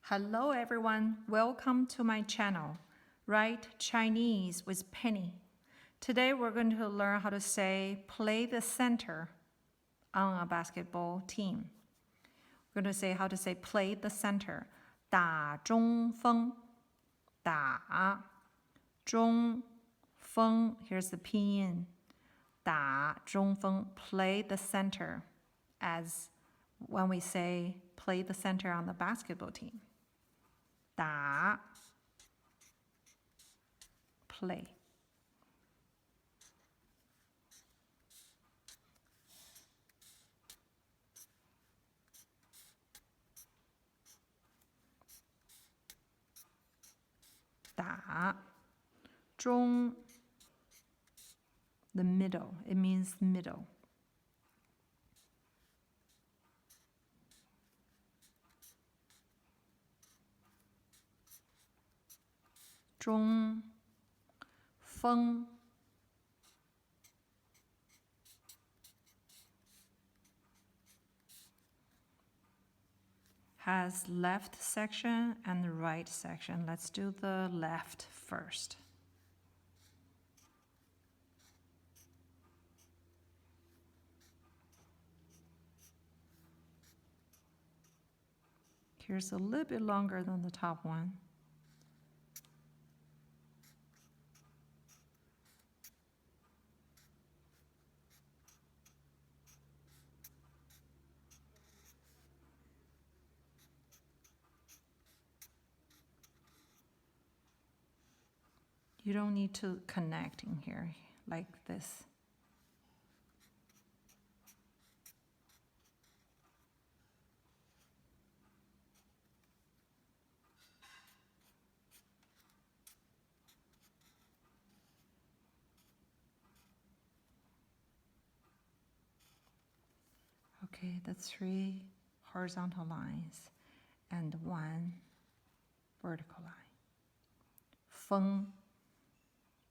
Hello everyone, welcome to my channel, Write Chinese with Penny. Today we're going to learn how to say play the center on a basketball team. We're going to say how to say play the center. 打中锋,打中锋, here's the pinyin. 打中锋, play the center, as when we say play the center on the basketball team. 打 play. Da. 中 the middle, it means middle. 中锋 has left section and the right section. Let's do the left first. Here's a little bit longer than the top one. You don't need to connect in here like this. Okay, the 3 horizontal lines and 1 vertical line. 锋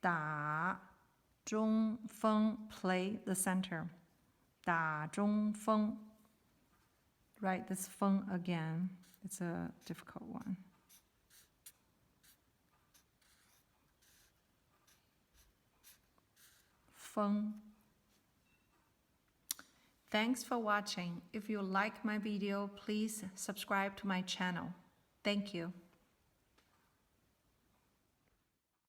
打中锋 play the center. 打中锋 write this 锋 again. It's a difficult one. 锋 Thanks for watching. If you like my video, please subscribe to my channel. Thank you.